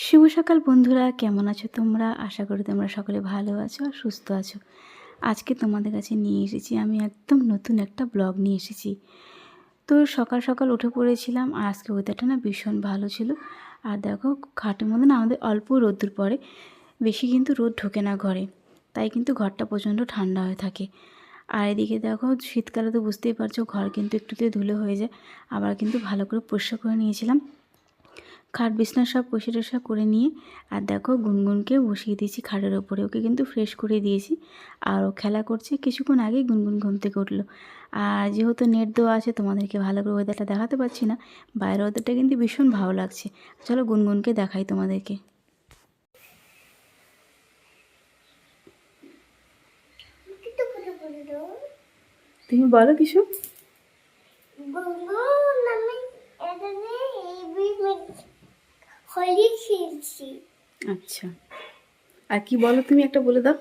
শুভ সকাল বন্ধুরা, কেমন আছো তোমরা? আশা করি তোমরা সকলে ভালো আছো আর সুস্থ আছো। আজকে তোমাদের কাছে নিয়ে এসেছি আমি একদম নতুন একটা ব্লগ নিয়ে এসেছি। তো সকাল সকাল উঠে পড়েছিলাম আর আজকে ওয়েদারটা না ভীষণ ভালো ছিল। আর দেখো খাটের মধ্যে না আমাদের অল্প রোদ্দুর পড়ে, বেশি কিন্তু রোদ ঢোকে না ঘরে, তাই কিন্তু ঘরটা প্রচণ্ড ঠান্ডা হয়ে থাকে। আর এদিকে দেখো শীতকালে তো বুঝতেই পারছো ঘর কিন্তু একটুতে ধুলো হয়ে যায়, আবার কিন্তু ভালো করে পরিষ্কার করে নিয়েছিলাম। খাট বিছনা সব পরিষ্কার করে নিয়ে আর দেখো গুনগুনকে বসিয়ে দিয়েছি খাটের ওপরে, ওকে কিন্তু ফ্রেশ করে দিয়েছি। আর ও খেলা করছে, কিছুক্ষণ আগেই গুনগুন ঘুম থেকে উঠলো। আর যেহেতু নেট দেওয়া আছে তোমাদেরকে ভালো করে ওয়েদারটা দেখাতে পারছি না, বাইরের ওয়েদারটা কিন্তু ভীষণ ভালো লাগছে। চলো গুনগুনকে দেখাই তোমাদেরকে। তুমি বলো কিছু। হোলি খেলছি। আচ্ছা, আর কি বলো তুমি একটা বলে দাও।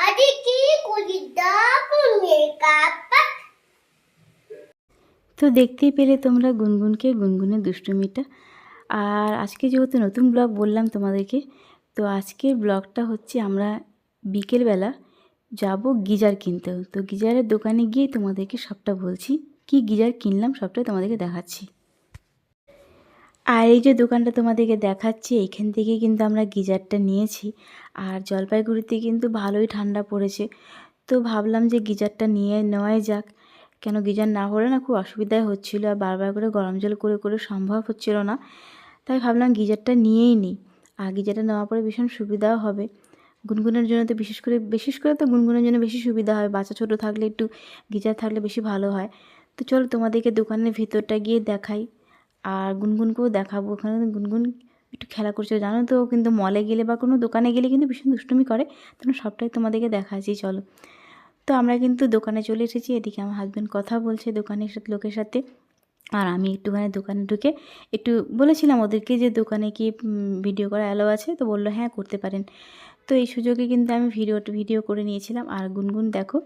আরে কি করি কাপা। তো দেখতেই পেলে তোমরা গুনগুনকে, গুনগুনের দুষ্টুমিটা। আর আজকে যেহেতু নতুন ব্লগ বললাম তোমাদেরকে, তো আজকের ব্লগটা হচ্ছে আমরা বিকেলবেলা যাব গিজার কিনতে। তো গিজারের দোকানে গিয়ে তোমাদেরকে সবটা বলছি, কি গিজার কিনলাম সবটাই তোমাদেরকে দেখাচ্ছি। আর এই যে দোকানটা তোমাদেরকে দেখাচ্ছি, এইখান থেকে কিন্তু আমরা গিজারটা নিয়েছি। আর জলপাইগুড়িতে কিন্তু ভালোই ঠান্ডা পড়েছে, তো ভাবলাম যে গিজারটা নিয়ে নেওয়াই যাক। কেন গিজার না হলে না খুব অসুবিধাই হচ্ছিলো, আর বারবার করে গরম জল করে করে সম্ভব হচ্ছিল না, তাই ভাবলাম গিজারটা নিয়েই নিই। আর গিজারটা নেওয়ার পরে ভীষণ সুবিধাও হবে গুনগুনের জন্য, তো বিশেষ করে তো গুনগুনের জন্য বেশি সুবিধা হয়। বাচ্চা ছোটো থাকলে একটু গিজার থাকলে বেশি ভালো হয়। তো চলো তোমাদেরকে দোকানের ভিতরটা গিয়ে দেখাই, আর গুনগুনকেও দেখাবো। ওখানে গুনগুন একটু খেলা করছে, জানো তো, ও কিন্তু মলে গেলে বা কোনো দোকানে গেলে কিন্তু ভীষণ দুষ্টুমি করে, তখন সবটাই তোমাদেরকে দেখাচ্ছি চলো। তো আমরা কিন্তু দোকানে চলে এসেছি, এদিকে আমার হাজব্যান্ড কথা বলছে দোকানের সাথে, লোকের সাথে। আর আমি একটুখানি দোকানে ঢুকে একটু বলেছিলাম ওদেরকে যে দোকানে কি ভিডিও করা অ্যালাউ আছে, তো বললো হ্যাঁ করতে পারেন। তো এই সুযোগে কিন্তু আমি ভিডিও করে নিয়েছিলাম। আর গুনগুন দেখো,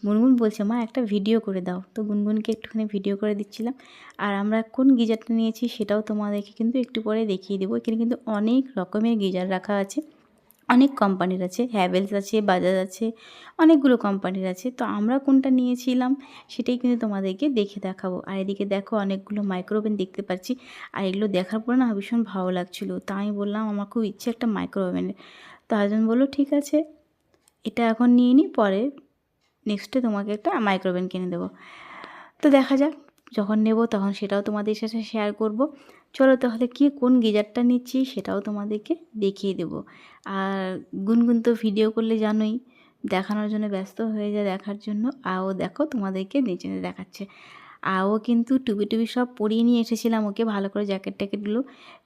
গুনগুন বলছে মা একটা ভিডিও করে দাও, তো গুনগুনকে একটুখানি ভিডিও করে দিচ্ছিলাম। আর আমরা কোন গিজারটা নিয়েছি সেটাও তোমাদেরকে কিন্তু একটু পরে দেখিয়ে দেবো। এখানে কিন্তু অনেক রকমের গিজার রাখা আছে, অনেক কোম্পানির আছে, হ্যাভেলস আছে, বাজাজ আছে, অনেকগুলো কোম্পানির আছে। তো আমরা কোনটা নিয়েছিলাম সেটাই কিন্তু তোমাদেরকে দেখে দেখাবো। আর এদিকে দেখো অনেকগুলো মাইক্রোওভেন দেখতে পাচ্ছি, আর এগুলো দেখার পরে না ভীষণ ভালো লাগছিলো, তা আমি বললাম আমার খুব ইচ্ছে একটা মাইক্রোওভেনের। তো হাজব্যান্ড বললো ঠিক আছে, এটা এখন নিয়ে নিই, পরে নেক্সটে তোমাকে একটা মাইক্রোওভেন কিনে দেবো। তো দেখা যাক, যখন নেব তখন সেটাও তোমাদের সাথে শেয়ার করব। চলো তাহলে কি কোন গিজারটা নিচ্ছি সেটাও তোমাদেরকে দেখিয়ে দেব। আর গুনগুন তো ভিডিও করলে জানোই দেখানোর জন্য ব্যস্ত হয়ে যায়, দেখার জন্য। আর ও দেখো তোমাদেরকে নিচে দেখাচ্ছে। আর ও কিন্তু টুপি টুপি সব পরিয়ে নিয়ে এসেছিলাম ওকে, ভালো করে জ্যাকেট ট্যাকেটগুলো,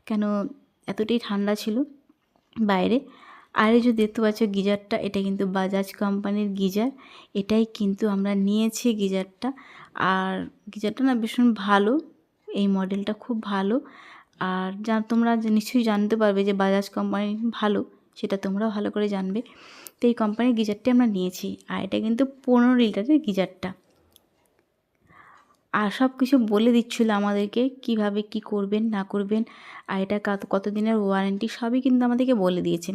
কেন এতটাই ঠান্ডা ছিল বাইরে। আর এই যে দেখতে পাচ্ছ গিজারটা, এটা কিন্তু বাজাজ কোম্পানির গিজার, এটাই কিন্তু আমরা নিয়েছি গিজারটা। আর গিজারটা না ভীষণ ভালো, এই মডেলটা খুব ভালো। আর তোমরা নিশ্চয়ই জানতে পারবে যে বাজাজ কোম্পানি ভালো, সেটা তোমরাও ভালো করে জানবে। তো এই কোম্পানির গিজারটি আমরা নিয়েছি, আর এটা কিন্তু 15 লিটারের গিজারটা। আর সব কিছু বলে দিচ্ছিলো আমাদেরকে কিভাবে কি করবেন না করবেন, আর এটা কত দিনের ওয়ারেন্টি সবই কিন্তু আমাদেরকে বলে দিয়েছে।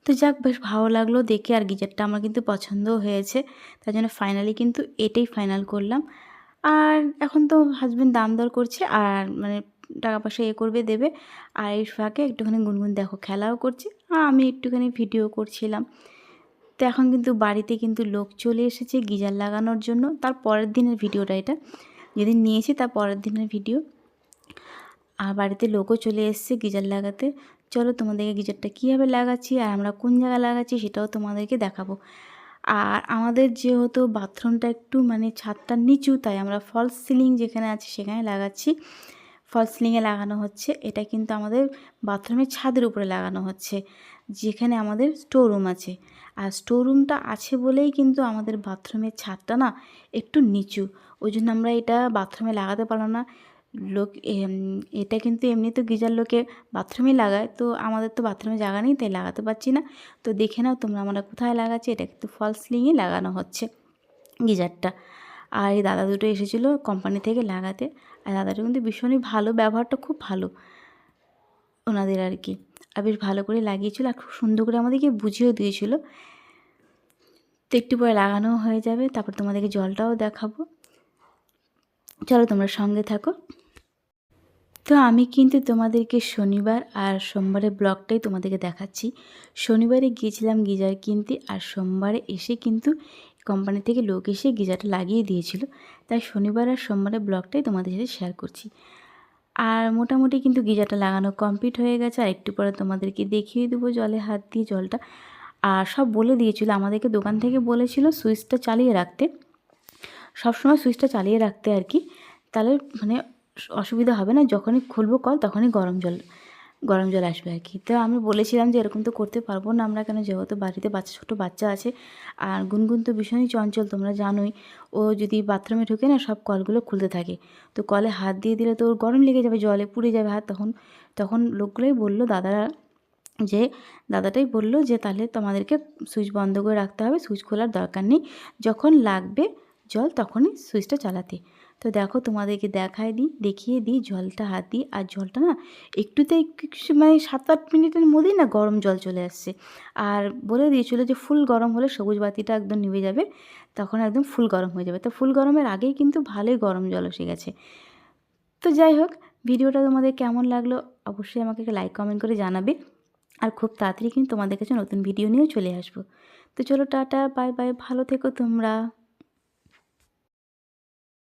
তো যাক, বেশ ভালো লাগলো দেখে, আর গিজারটা আমার কিন্তু পছন্দও হয়েছে, তার জন্য ফাইনালি কিন্তু এটাই ফাইনাল করলাম। আর এখন তো হাজব্যান্ড দাম দর করছে, আর মানে টাকা পয়সা করবে দেবে। আর এই ফাঁকে একটুখানি গুনগুন দেখো খেলাও করছে, আর আমি একটুখানি ভিডিও করছিলাম। তো এখন কিন্তু বাড়িতে কিন্তু লোক চলে এসেছে গিজার লাগানোর জন্য, তার পরের দিনের ভিডিওটা এটা, যেদিন নিয়েছি তার পরের দিনের ভিডিও। আর বাড়িতে লোকও চলে এসছে গিজার লাগাতে। চলো তোমাদেরকে গিজারটা কীভাবে লাগাচ্ছি আর আমরা কোন জায়গায় লাগাচ্ছি সেটাও তোমাদেরকে দেখাবো। আর আমাদের যেহেতু বাথরুমটা একটু মানে ছাদটা নিচু, তাই আমরা ফলস সিলিং যেখানে আছে সেখানে লাগাচ্ছি। ফলস সিলিংয়ে লাগানো হচ্ছে, এটা কিন্তু আমাদের বাথরুমের ছাদের উপরে লাগানো হচ্ছে, যেখানে আমাদের স্টোর রুম আছে। আর স্টোর রুমটা আছে বলেই কিন্তু আমাদের বাথরুমের ছাদটা না একটু নিচু, ওই জন্য আমরা এটা বাথরুমে লাগাতে পারলাম না। লোক এটা কিন্তু এমনি তো গিজার লোকে বাথরুমে লাগায়, তো আমাদের তো বাথরুমে জায়গা নেই, তাই লাগাতে পারছি না। তো দেখে নাও তোমরা আমরা কোথায় লাগাচ্ছি, এটা কিন্তু ফলস সিলিংয়ে লাগানো হচ্ছে গিজারটা। আর এই দাদা দুটো এসেছিলো কোম্পানি থেকে লাগাতে, আর দাদাটা কিন্তু ভীষণই ভালো, ব্যবহারটা খুব ভালো। ওনাদের আর কি। আর বেশ ভালো করে লাগিয়েছিল আর খুব সুন্দর করে আমাদেরকে বুঝিয়েও দিয়েছিল। তো একটু পরে লাগানোও হয়ে যাবে, তারপর তোমাদেরকে জলটাও দেখাবো। চলো তোমরা সঙ্গে থাকো। তো আমি কিন্তু তোমাদেরকে শনিবার আর সোমবারের ব্লগটাই তোমাদেরকে দেখাচ্ছি। শনিবারে গিয়েছিলাম গিজার কিনতে, আর সোমবারে এসে কিন্তু কোম্পানি থেকে লোক এসে গিজারটা লাগিয়ে দিয়েছিল। তাই শনিবার আর সোমবারের ব্লগটাই তোমাদের সাথে শেয়ার করছি। আর মোটামুটি কিন্তু গিজারটা লাগানো কমপ্লিট হয়ে গেছে, আর একটু পরে তোমাদেরকে দেখিয়ে দেবো জলে হাত দিয়ে জলটা। আর সব বলে দিয়েছিল আমাদেরকে, দোকান থেকে বলেছিল সুইচটা চালিয়ে রাখতে, সবসময় সুইচটা চালিয়ে রাখতে আর কি, তাহলে মানে অসুবিধা হবে না, যখনই খুলবো কল তখনই গরম জল আসবে আর কি। তো আমি বলেছিলাম যে এরকম তো করতে পারবো না আমরা, কেন যেহেতু বাড়িতে ছোটো বাচ্চা আছে, আর গুনগুন তো ভীষণই চঞ্চল, তোমরা জানোই। ও যদি বাথরুমে ঢুকে না সব কলগুলো খুলতে থাকে, তো কলে হাত দিয়ে দিলে তো ওর গরম লেগে যাবে, জলে পুড়ে যাবে হাত। তখন লোকগুলোই বললো, দাদাটাই বললো যে তাহলে তোমাদেরকে সুইচ বন্ধ করে রাখতে হবে, সুইচ খোলার দরকার নেই, যখন লাগবে জল তখনই সুইচটা চালাতে। তো দেখো তোমাদেরকে দেখিয়ে দিই জলটা হাত দিই, আর জলটা না একটুতে মানে 7-8 মিনিটের মধ্যেই না গরম জল চলে আসছে। আর বলে দিয়েছিলো যে ফুল গরম হলে সবুজ বাতিটা একদম নিভে যাবে, তখন একদম ফুল গরম হয়ে যাবে। তো ফুল গরমের আগেই কিন্তু ভালোই গরম জল এসে গেছে। তো যাই হোক, ভিডিওটা তোমাদের কেমন লাগলো অবশ্যই আমাকে লাইক কমেন্ট করে জানাবে। আর খুব তাড়াতাড়ি কিন্তু তোমাদের কাছে নতুন ভিডিও নিয়েও চলে আসবো। তো চলো টাটা, বাই বাই, ভালো থেকো তোমরা।